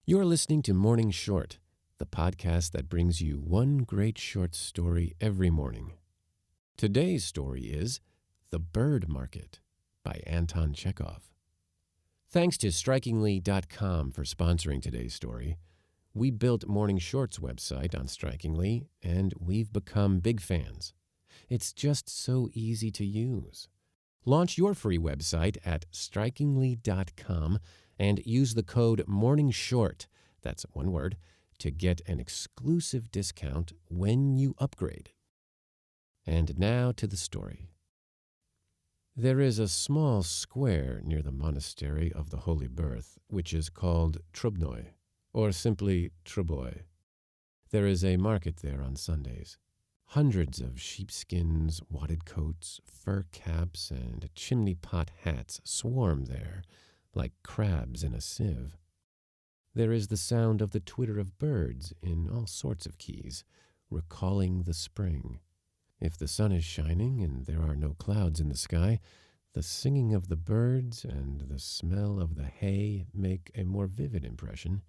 You're listening to Morning Short, the podcast that brings you one great short story every morning. Today's story is The Bird Market by Anton Chekhov. Thanks to Strikingly.com for sponsoring today's story. We built Morning Short's website on Strikingly, and we've become big fans. It's just so easy to use. Launch your free website at Strikingly.com and use the code MORNINGSHORT, that's one word, to get an exclusive discount when you upgrade. And now to the story. There is a small square near the monastery of the Holy Birth, which is called Trubnoy, or simply Truboy. There is a market there on Sundays. Hundreds of sheepskins, wadded coats, fur caps, and chimney pot hats swarm there, like crabs in a sieve. There is the sound of the twitter of birds in all sorts of keys, recalling the spring. If the sun is shining and there are no clouds in the sky, the singing of the birds and the smell of the hay make a more vivid impression.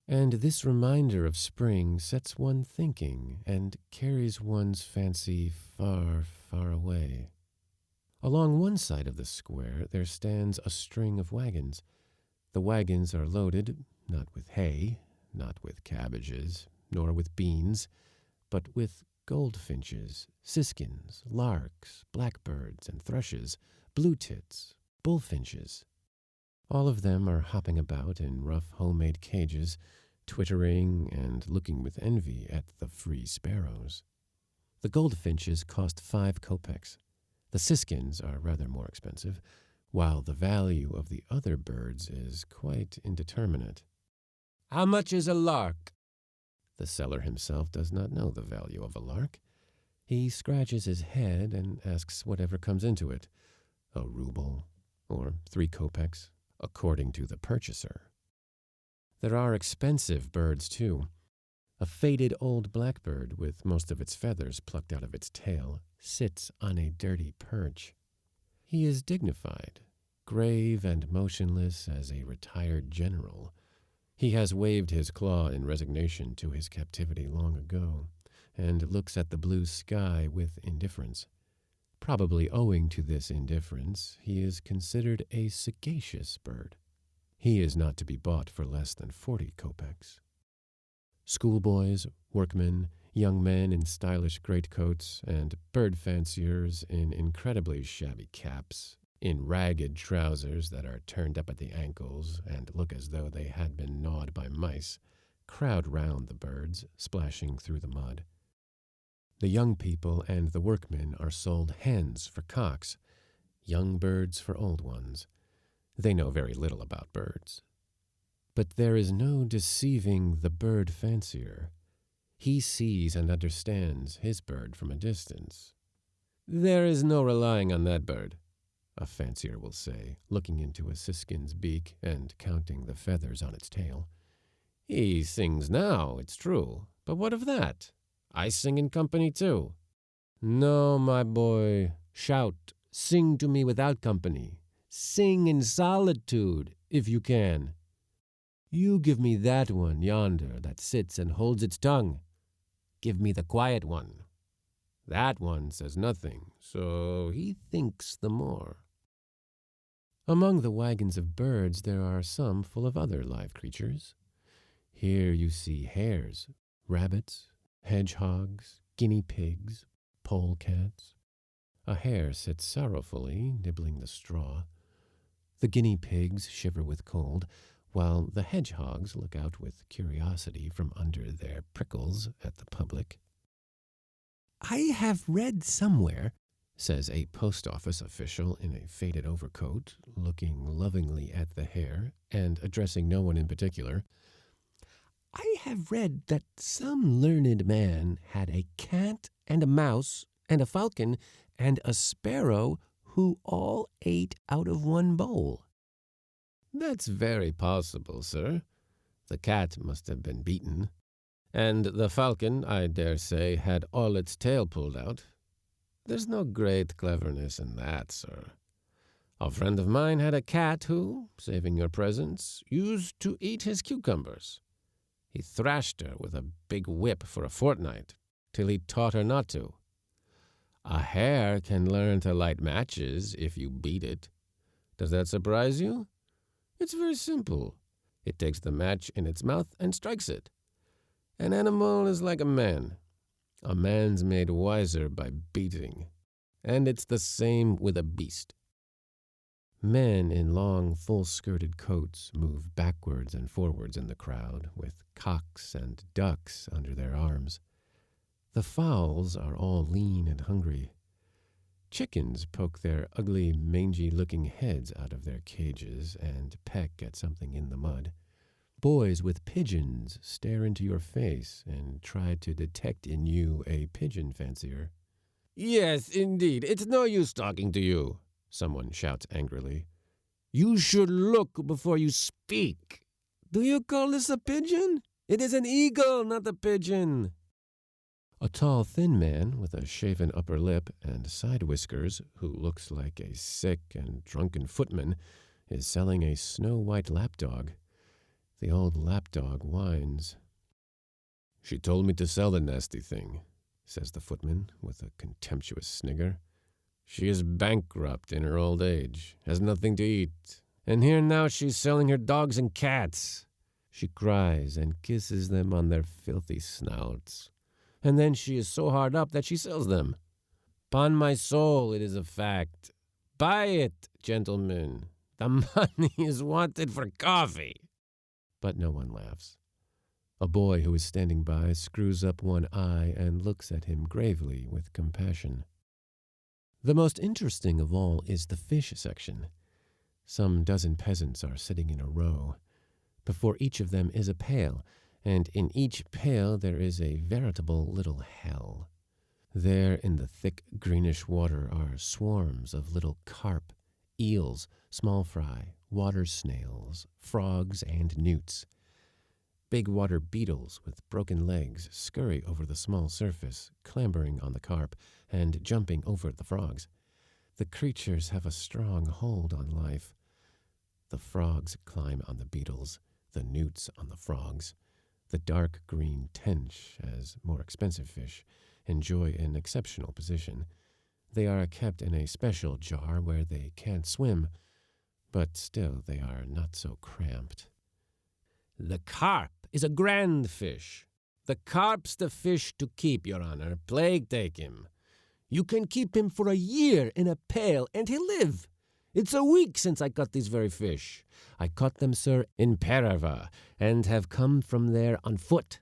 And this reminder of spring sets one thinking and carries one's fancy far, far away. Along one side of the square there stands a string of wagons. The wagons are loaded, not with hay, not with cabbages, nor with beans, but with goldfinches, siskins, larks, blackbirds, and thrushes, blue tits, bullfinches. All of them are hopping about in rough homemade cages, twittering and looking with envy at the free sparrows. The goldfinches cost 5 kopecks. The siskins are rather more expensive, while the value of the other birds is quite indeterminate. "How much is a lark?" The seller himself does not know the value of a lark. He scratches his head and asks whatever comes into it, a ruble or 3 kopecks, according to the purchaser. There are expensive birds, too. A faded old blackbird with most of its feathers plucked out of its tail sits on a dirty perch. He is dignified, grave and motionless as a retired general. He has waved his claw in resignation to his captivity long ago, and looks at the blue sky with indifference. Probably owing to this indifference, he is considered a sagacious bird. He is not to be bought for less than 40 kopecks. Schoolboys, workmen, young men in stylish greatcoats, and bird fanciers in incredibly shabby caps, in ragged trousers that are turned up at the ankles and look as though they had been gnawed by mice, crowd round the birds, splashing through the mud. The young people and the workmen are sold hens for cocks, young birds for old ones. They know very little about birds. But there is no deceiving the bird fancier. He sees and understands his bird from a distance. "There is no relying on that bird," a fancier will say, looking into a siskin's beak and counting the feathers on its tail. "He sings now, it's true, but what of that? I sing in company too." "No, my boy, shout, sing to me without company. Sing in solitude, if you can. You give me that one yonder that sits and holds its tongue. Give me the quiet one. That one says nothing, so he thinks the more." Among the wagons of birds there are some full of other live creatures. Here you see hares, rabbits, hedgehogs, guinea pigs, polecats. A hare sits sorrowfully, nibbling the straw. The guinea pigs shiver with cold, while the hedgehogs look out with curiosity from under their prickles at the public. "I have read somewhere," says a post office official in a faded overcoat, looking lovingly at the hare and addressing no one in particular, "I have read that some learned man had a cat and a mouse and a falcon and a sparrow who all ate out of one bowl." "That's very possible, sir. The cat must have been beaten. And the falcon, I dare say, had all its tail pulled out. There's no great cleverness in that, sir. A friend of mine had a cat who, saving your presence, used to eat his cucumbers. He thrashed her with a big whip for a fortnight, till he taught her not to. A hare can learn to light matches if you beat it. Does that surprise you? It's very simple. It takes the match in its mouth and strikes it. An animal is like a man. A man's made wiser by beating. And it's the same with a beast. Men in long, full-skirted coats move backwards and forwards in the crowd, with cocks and ducks under their arms. The fowls are all lean and hungry. Chickens poke their ugly, mangy-looking heads out of their cages and peck at something in the mud. Boys with pigeons stare into your face and try to detect in you a pigeon fancier. "Yes, indeed, it's no use talking to you," someone shouts angrily. "You should look before you speak. Do you call this a pigeon? It is an eagle, not a pigeon." A tall, thin man with a shaven upper lip and side whiskers, who looks like a sick and drunken footman, is selling a snow-white lapdog. The old lapdog whines. "She told me to sell the nasty thing," says the footman with a contemptuous snigger. "She is bankrupt in her old age, has nothing to eat, and here now she's selling her dogs and cats. She cries and kisses them on their filthy snouts, and then she is so hard up that she sells them. 'Pon my soul, it is a fact. Buy it, gentlemen. The money is wanted for coffee." But no one laughs. A boy who is standing by screws up one eye and looks at him gravely with compassion. The most interesting of all is the fish section. Some dozen peasants are sitting in a row. Before each of them is a pail, and in each pail there is a veritable little hell. There in the thick greenish water are swarms of little carp, eels, small fry, water snails, frogs, and newts. Big water beetles with broken legs scurry over the small surface, clambering on the carp and jumping over the frogs. The creatures have a strong hold on life. The frogs climb on the beetles, the newts on the frogs. The dark green tench, as more expensive fish, enjoy an exceptional position. They are kept in a special jar where they can't swim, but still they are not so cramped. The carp is a grand fish. The carp's the fish to keep, Your Honor. Plague take him. You can keep him for a year in a pail, and he'll live. It's a week since I caught these very fish. I caught them, sir, in Perava, and have come from there on foot.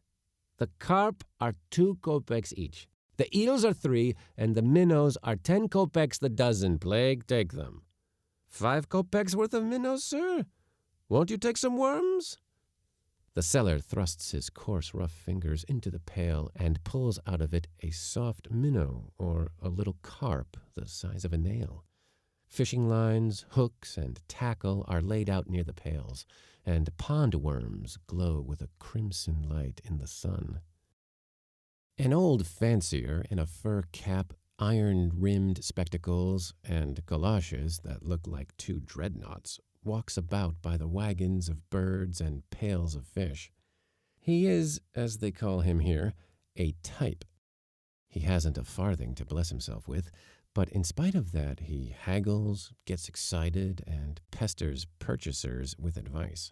The carp are 2 kopecks each. The eels are 3, and the minnows are 10 kopecks the dozen. Plague take them. 5 kopecks worth of minnows, sir? Won't you take some worms? The seller thrusts his coarse, rough fingers into the pail and pulls out of it a soft minnow or a little carp the size of a nail. Fishing lines, hooks, and tackle are laid out near the pails, and pond worms glow with a crimson light in the sun. An old fancier in a fur cap, iron-rimmed spectacles, and galoshes that look like 2 dreadnoughts walks about by the wagons of birds and pails of fish. He is, as they call him here, a type. He hasn't a farthing to bless himself with, but in spite of that, he haggles, gets excited, and pesters purchasers with advice.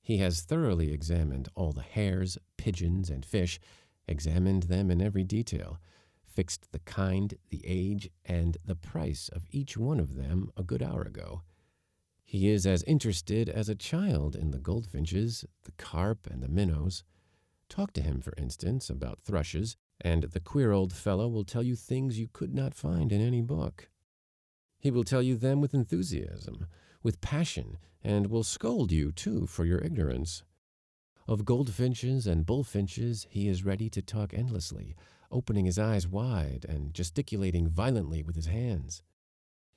He has thoroughly examined all the hares, pigeons, and fish, examined them in every detail, fixed the kind, the age, and the price of each one of them a good hour ago. He is as interested as a child in the goldfinches, the carp, and the minnows. Talk to him, for instance, about thrushes, and the queer old fellow will tell you things you could not find in any book. He will tell you them with enthusiasm, with passion, and will scold you, too, for your ignorance. Of goldfinches and bullfinches he is ready to talk endlessly, opening his eyes wide and gesticulating violently with his hands.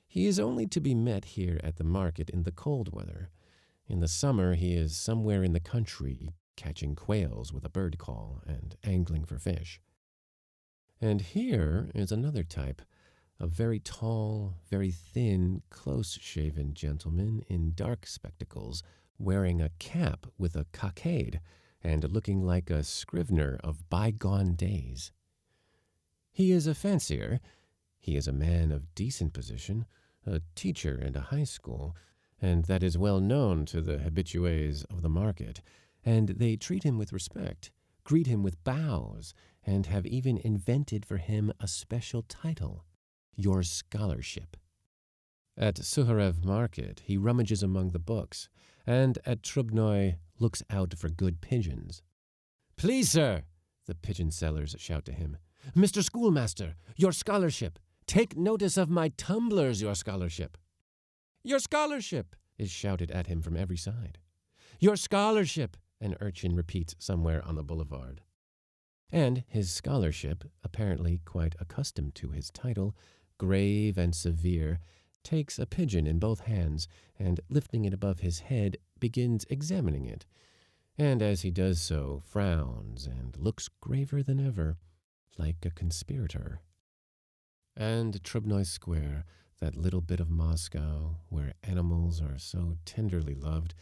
He is only to be met here at the market in the cold weather. In the summer he is somewhere in the country, catching quails with a bird call and angling for fish. And here is another type, a very tall, very thin, close-shaven gentleman in dark spectacles, wearing a cap with a cockade and looking like a scrivener of bygone days. He is a fancier. He is a man of decent position, a teacher in a high school, and that is well known to the habitués of the market, and they treat him with respect, greet him with bows, and have even invented for him a special title, Your Scholarship. At Suharev Market, he rummages among the books, and at Trubnoy looks out for good pigeons. "Please, sir," the pigeon sellers shout to him, "Mr. Schoolmaster, your scholarship. Take notice of my tumblers, your scholarship." "Your scholarship," is shouted at him from every side. "Your scholarship," an urchin repeats somewhere on the boulevard. And his scholarship, apparently quite accustomed to his title, grave and severe, takes a pigeon in both hands and, lifting it above his head, begins examining it, and as he does so frowns and looks graver than ever, like a conspirator. And Trubnoy Square, that little bit of Moscow where animals are so tenderly loved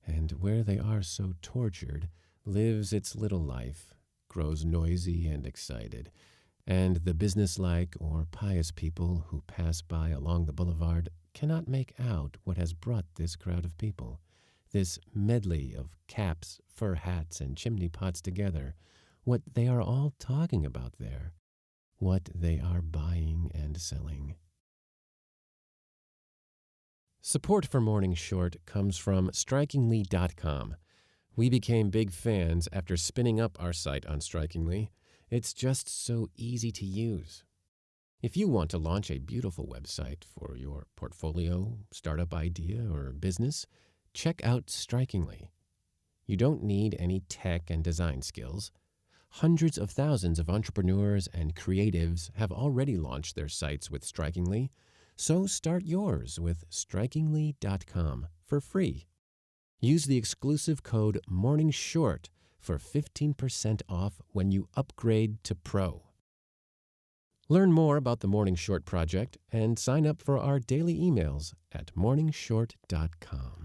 and where they are so tortured, lives its little life, grows noisy and excited, and the businesslike or pious people who pass by along the boulevard cannot make out what has brought this crowd of people, this medley of caps, fur hats, and chimney pots together, what they are all talking about there, what they are buying and selling. Support for Morning Short comes from Strikingly.com. We became big fans after spinning up our site on Strikingly. It's just so easy to use. If you want to launch a beautiful website for your portfolio, startup idea, or business, check out Strikingly. You don't need any tech and design skills. Hundreds of thousands of entrepreneurs and creatives have already launched their sites with Strikingly, so start yours with Strikingly.com for free. Use the exclusive code MORNINGSHORT for 15% off when you upgrade to Pro. Learn more about the Morning Short project and sign up for our daily emails at morningshort.com.